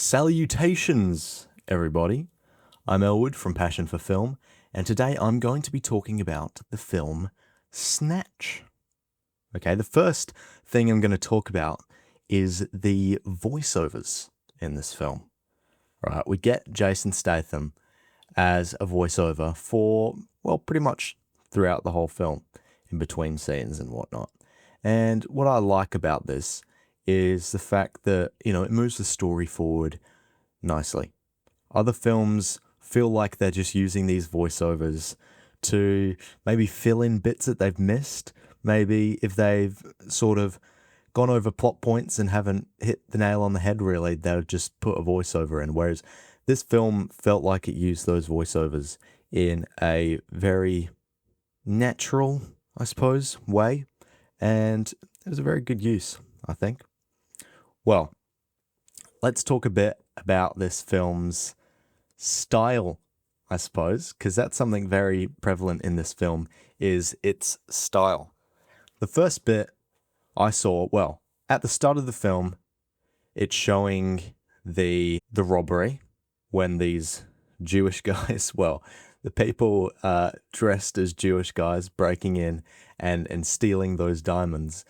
Salutations, everybody. I'm Elwood from Passion for Film, and today I'm going to be talking about the film Snatch. Okay, the first thing I'm going to talk about is the voiceovers in this film. Right, we get Jason Statham as a voiceover for, well, pretty much throughout the whole film, in between scenes and whatnot. And what I like about this is the fact that, it moves the story forward nicely. Other films feel like they're just using these voiceovers to maybe fill in bits that they've missed. Maybe if they've sort of gone over plot points and haven't hit the nail on the head really, they'll just put a voiceover in. Whereas this film felt like it used those voiceovers in a very natural, I suppose, way. And it was a very good use, I think. Well, let's talk a bit about this film's style, I suppose, because that's something very prevalent in this film, is its style. The first bit I saw, well, at the start of the film, it's showing the robbery when these Jewish guys, well, the people dressed as Jewish guys breaking in and stealing those diamonds.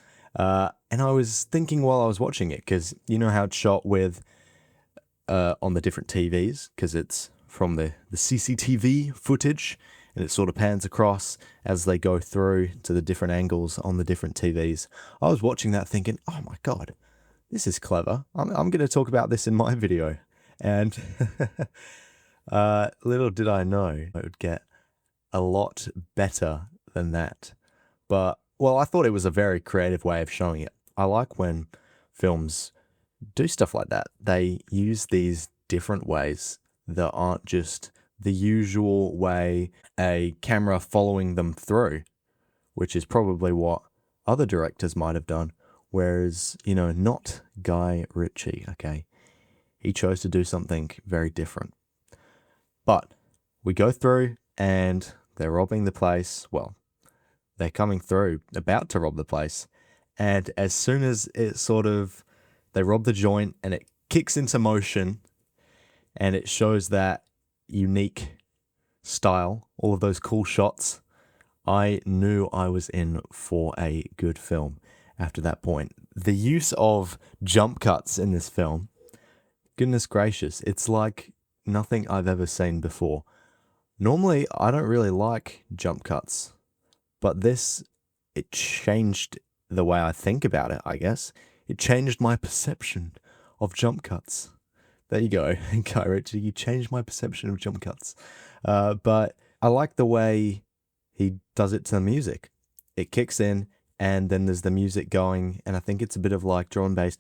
And I was thinking while I was watching it, because you know how it's shot with on the different TVs, because it's from the CCTV footage, and it sort of pans across as they go through to the different angles on the different TVs. I was watching that thinking, oh my God, this is clever. I'm going to talk about this in my video. And little did I know it would get a lot better than that. But, well, I thought it was a very creative way of showing it. I like when films do stuff like that. They use these different ways that aren't just the usual way a camera following them through, which is probably what other directors might have done. Whereas, not Guy Ritchie, okay? He chose to do something very different. But we go through and they're robbing the place. Well, they're coming through, about to rob the place. And as soon as they rob the joint and it kicks into motion and it shows that unique style, all of those cool shots, I knew I was in for a good film after that point. The use of jump cuts in this film, goodness gracious, it's like nothing I've ever seen before. Normally, I don't really like jump cuts, but it changed the way I think about it, I guess. It changed my perception of jump cuts. There you go, Guy Ritchie, you changed my perception of jump cuts. But I like the way he does it to the music. It kicks in, and then there's the music going, and I think it's a bit of like drum and bass,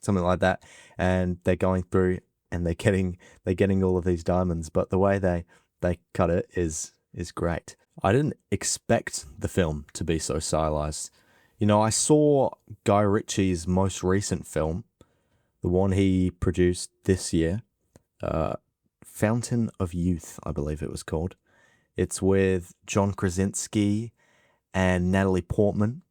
something like that, and they're going through, and they're getting all of these diamonds. But the way they cut it is great. I didn't expect the film to be so stylized. I saw Guy Ritchie's most recent film, the one he produced this year, Fountain of Youth, I believe it was called. It's with John Krasinski and Natalie Portman,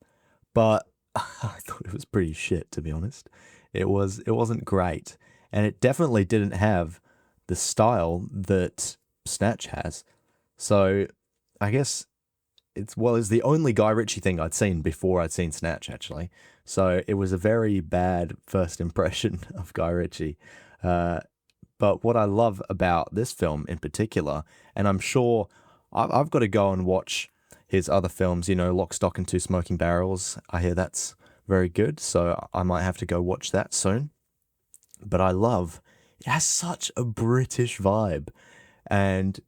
but I thought it was pretty shit, to be honest. It wasn't great, and it definitely didn't have the style that Snatch has. So I guess it's the only Guy Ritchie thing I'd seen before I'd seen Snatch, actually. So it was a very bad first impression of Guy Ritchie. But what I love about this film in particular, and I'm sure I've got to go and watch his other films, Lock, Stock and Two Smoking Barrels. I hear that's very good, so I might have to go watch that soon. But it has such a British vibe, and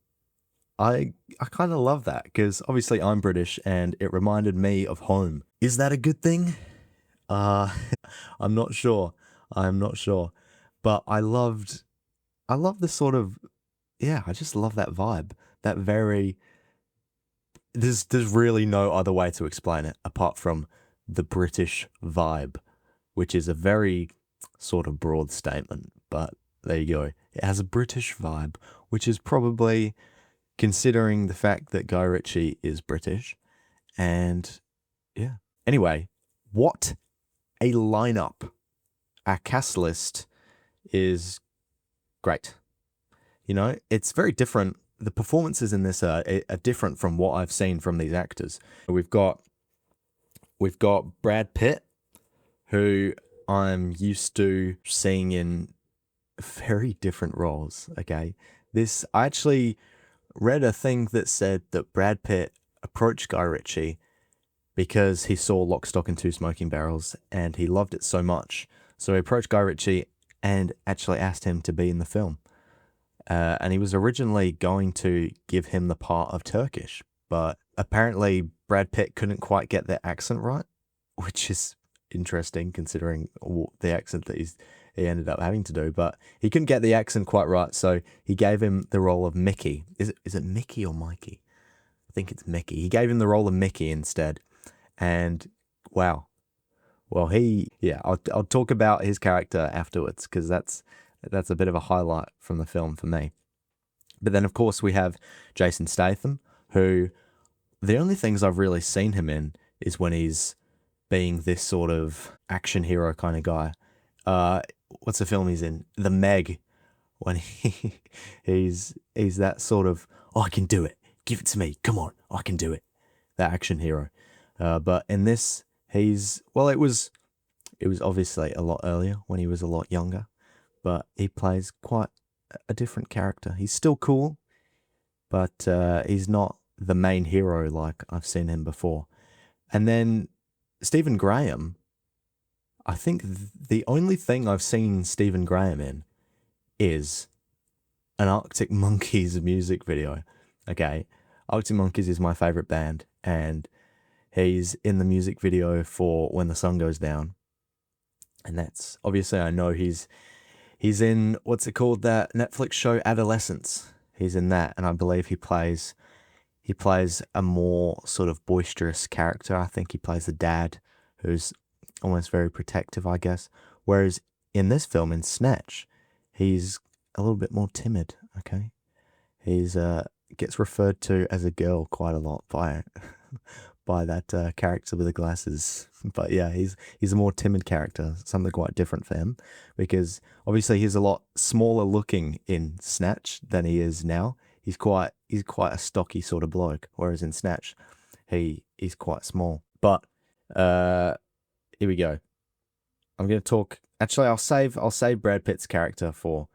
I kind of love that, because obviously I'm British and it reminded me of home. Is that a good thing? I'm not sure. But I love the sort of, I just love that vibe. That there's really no other way to explain it apart from the British vibe, which is a very sort of broad statement, but there you go. It has a British vibe, which is probably, considering the fact that Guy Ritchie is British. And yeah. Anyway, what a lineup. Our cast list is great. You know, it's very different. The performances in this are different from what I've seen from these actors. We've got Brad Pitt, who I'm used to seeing in very different roles. Okay, I actually read a thing that said that Brad Pitt approached Guy Ritchie because he saw Lock, Stock, and Two Smoking Barrels and he loved it so much. So he approached Guy Ritchie and actually asked him to be in the film. And he was originally going to give him the part of Turkish, but apparently Brad Pitt couldn't quite get the accent right, which is interesting considering the accent that he ended up having to do. But he couldn't get the accent quite right, so he gave him the role of Mickey. Is it Mickey or Mikey? I think it's Mickey. He gave him the role of Mickey instead. And wow. Well, I'll talk about his character afterwards because that's a bit of a highlight from the film for me. But then, of course, we have Jason Statham, who the only things I've really seen him in is when he's being this sort of action hero kind of guy. What's the film he's in? The Meg, when he's that sort of, oh, I can do it. Give it to me. Come on, I can do it. That action hero. But in this, it was obviously a lot earlier when he was a lot younger, but he plays quite a different character. He's still cool, but he's not the main hero like I've seen him before. And then Stephen Graham, I think the only thing I've seen Stephen Graham in is an Arctic Monkeys music video. Okay, Arctic Monkeys is my favorite band, and he's in the music video for When the Sun Goes Down. And that's obviously, I know he's in, what's it called, that Netflix show Adolescence. He's in that, and I believe he plays a more sort of boisterous character. I think he plays the dad who's almost very protective, I guess. Whereas in this film, in Snatch, he's a little bit more timid, okay? He's gets referred to as a girl quite a lot by that character with the glasses. But yeah, he's a more timid character, something quite different for him, because obviously he's a lot smaller looking in Snatch than he is now. He's quite a stocky sort of bloke, whereas in Snatch, he's quite small. But here we go. I'm going to talk. Actually, I'll save Brad Pitt's character for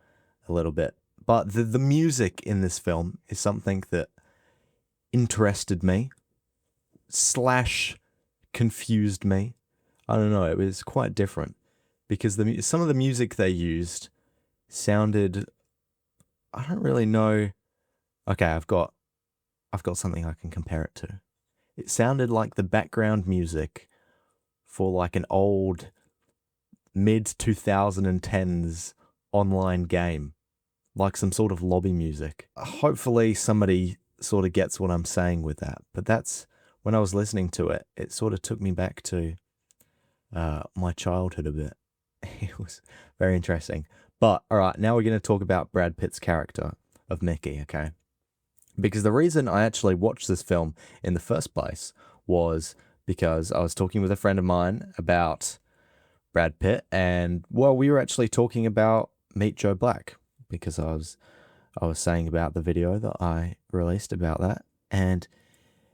a little bit. But the music in this film is something that interested me / confused me. I don't know. It was quite different because some of the music they used sounded. I don't really know. Okay, I've got something I can compare it to. It sounded like the background music for like an old mid 2010s online game, like some sort of lobby music. Hopefully somebody sort of gets what I'm saying with that. But that's when I was listening to it, it sort of took me back to my childhood a bit. It was very interesting. But all right, now we're going to talk about Brad Pitt's character of Mickey, okay? Because the reason I actually watched this film in the first place was because I was talking with a friend of mine about Brad Pitt, and well, we were actually talking about Meet Joe Black because I was saying about the video that I released about that, and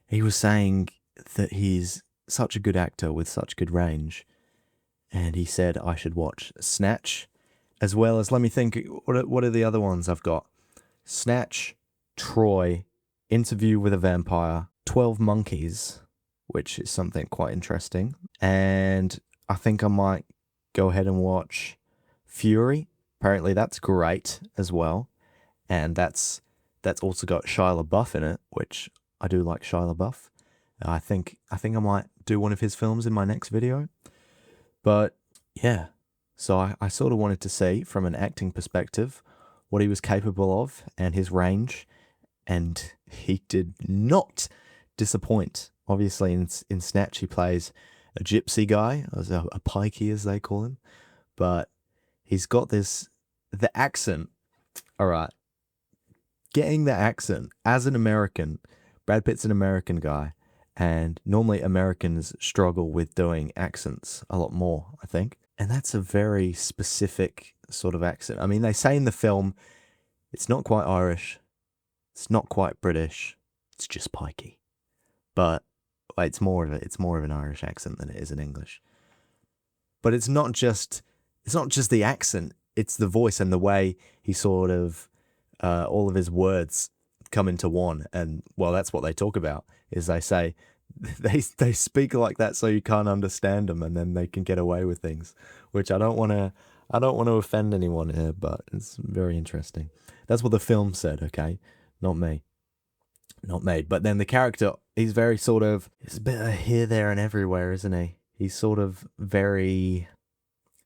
he was saying that he's such a good actor with such good range, and he said I should watch Snatch, as well as, let me think, what are the other ones I've got? Snatch, Troy, Interview with a Vampire, 12 Monkeys, which is something quite interesting, and I think I might go ahead and watch Fury. Apparently that's great as well, and that's also got Shia LaBeouf in it, which I do like Shia LaBeouf. I think I might do one of his films in my next video. But yeah, so I sort of wanted to see from an acting perspective what he was capable of and his range, and he did not disappoint. Obviously in Snatch he plays a gypsy guy, a pikey as they call him, but he's got the accent. All right, getting the accent as an American. Brad Pitt's an American guy, and normally Americans struggle with doing accents a lot more, I think. And that's a very specific sort of accent. I mean, they say in the film it's not quite Irish, it's not quite British, it's just pikey. But it's more of an Irish accent than it is in English. But it's not just the accent, it's the voice and the way he sort of all of his words come into one. And well, that's what they talk about, is they say they speak like that so you can't understand them, and then they can get away with things, which I don't want to offend anyone here, but it's very interesting. That's what the film said, okay? Not me. Not me. But then the character, he's very sort of, he's a bit of here, there, and everywhere, isn't he? He's sort of very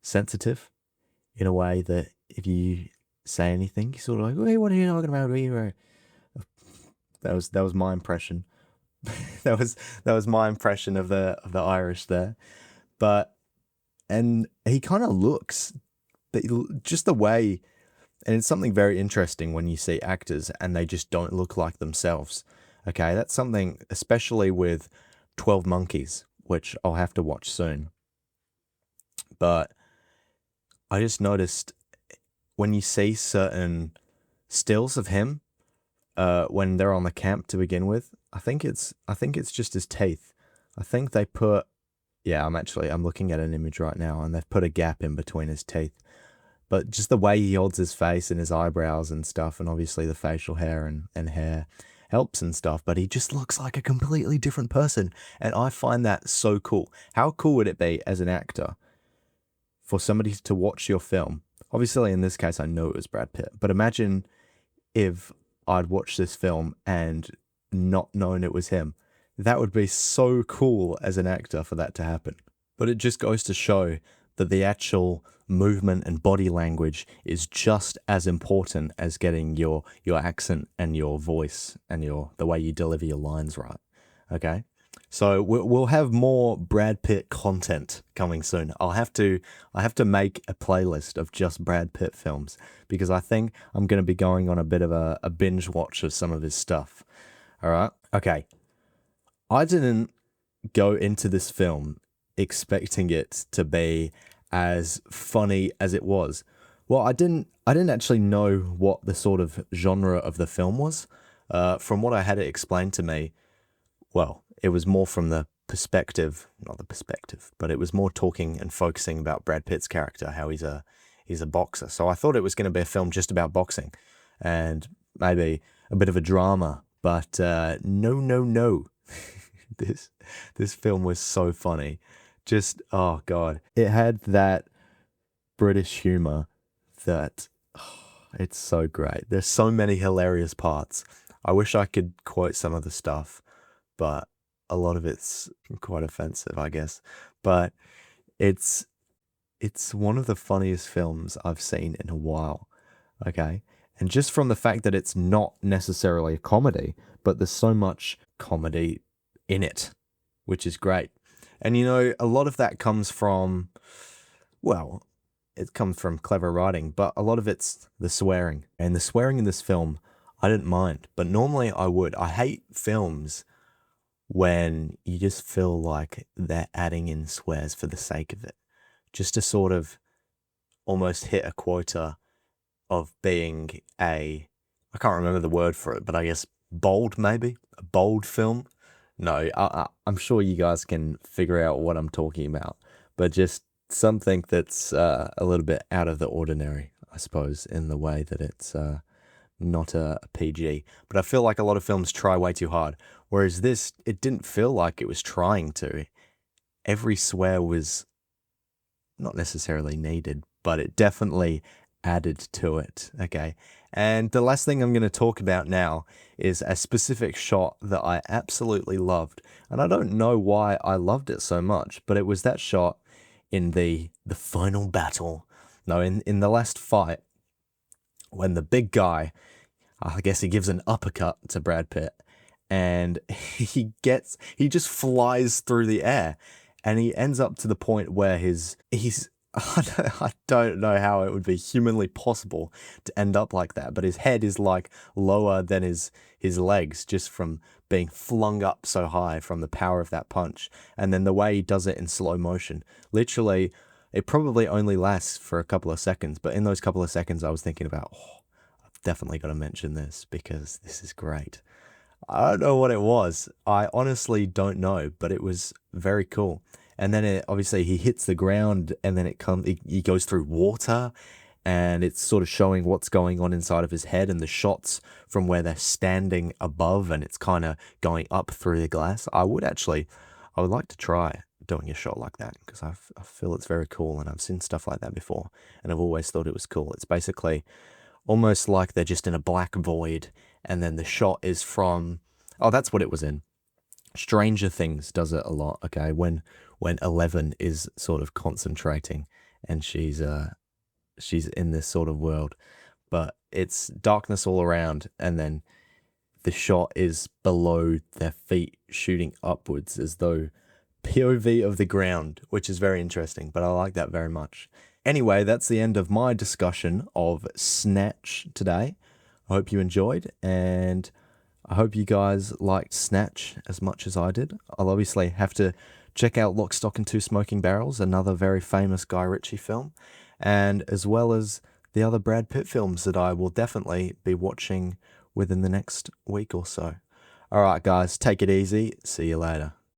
sensitive in a way that if you say anything, he's sort of like, hey, what are you talking about? That was my impression. that was my impression of the Irish there. But and he kind of looks, just the way, and it's something very interesting when you see actors and they just don't look like themselves. Okay, that's something, especially with 12 Monkeys, which I'll have to watch soon. But I just noticed when you see certain stills of him, when they're on the camp to begin with, I think it's just his teeth. I think they put, yeah, I'm looking at an image right now, and they've put a gap in between his teeth. But just the way he holds his face and his eyebrows and stuff, and obviously the facial hair and hair helps and stuff, but he just looks like a completely different person. And I find that so cool. How cool would it be as an actor for somebody to watch your film? Obviously, in this case, I know it was Brad Pitt, but imagine if I'd watched this film and not known it was him. That would be so cool as an actor for that to happen. But it just goes to show that the actual movement and body language is just as important as getting your accent and your voice and the way you deliver your lines right. Okay? So we'll have more Brad Pitt content coming soon. I have to make a playlist of just Brad Pitt films, because I think I'm going to be going on a bit of a binge watch of some of his stuff. All right? Okay. I didn't go into this film expecting it to be as funny as it was. Well, I didn't actually know what the sort of genre of the film was. From what I had it explained to me, well, it was more from the perspective, not the perspective, but it was more talking and focusing about Brad Pitt's character, how he's a boxer. So I thought it was going to be a film just about boxing and maybe a bit of a drama, but no. This film was so funny. Just, oh God. It had that British humor that, it's so great. There's so many hilarious parts. I wish I could quote some of the stuff, but a lot of it's quite offensive, I guess. But it's one of the funniest films I've seen in a while, okay? And just from the fact that it's not necessarily a comedy, but there's so much comedy in it, which is great. And you know, a lot of that comes from, well, it comes from clever writing, but a lot of it's the swearing. And the swearing in this film, I didn't mind, but normally I would. I hate films when you just feel like they're adding in swears for the sake of it, just to sort of almost hit a quota of being I can't remember the word for it, but I guess bold, maybe? A bold film? No, I'm sure you guys can figure out what I'm talking about, but just something that's a little bit out of the ordinary, I suppose, in the way that it's not a PG. But I feel like a lot of films try way too hard, whereas this, it didn't feel like it was trying to. Every swear was not necessarily needed, but it definitely added to it, okay? And the last thing I'm going to talk about now is a specific shot that I absolutely loved. And I don't know why I loved it so much, but it was that shot in the final battle. No, in the last fight, when the big guy, I guess he gives an uppercut to Brad Pitt, and he just flies through the air, and he ends up to the point where he's I don't know how it would be humanly possible to end up like that, but his head is like lower than his legs, just from being flung up so high from the power of that punch. And then the way he does it in slow motion, literally It probably only lasts for a couple of seconds, but in those couple of seconds, I was thinking about, oh, I've definitely got to mention this because this is great. I don't know what it was. I honestly don't know, but it was very cool. And then obviously he hits the ground, and then he goes through water, and it's sort of showing what's going on inside of his head, and the shots from where they're standing above, and it's kind of going up through the glass. I would like to try doing a shot like that because I feel it's very cool, and I've seen stuff like that before, and I've always thought it was cool. It's basically almost like they're just in a black void, and then the shot is from, oh, that's what it was in. Stranger Things does it a lot, okay? When Eleven is sort of concentrating, and she's in this sort of world, but it's darkness all around, and then the shot is below their feet shooting upwards as though POV of the ground, which is very interesting, but I like that very much. Anyway, that's the end of my discussion of Snatch today. I hope you enjoyed, and I hope you guys liked Snatch as much as I did. I'll obviously have to check out Lock, Stock and Two Smoking Barrels, another very famous Guy Ritchie film, and as well as the other Brad Pitt films that I will definitely be watching within the next week or so. All right, guys, take it easy. See you later.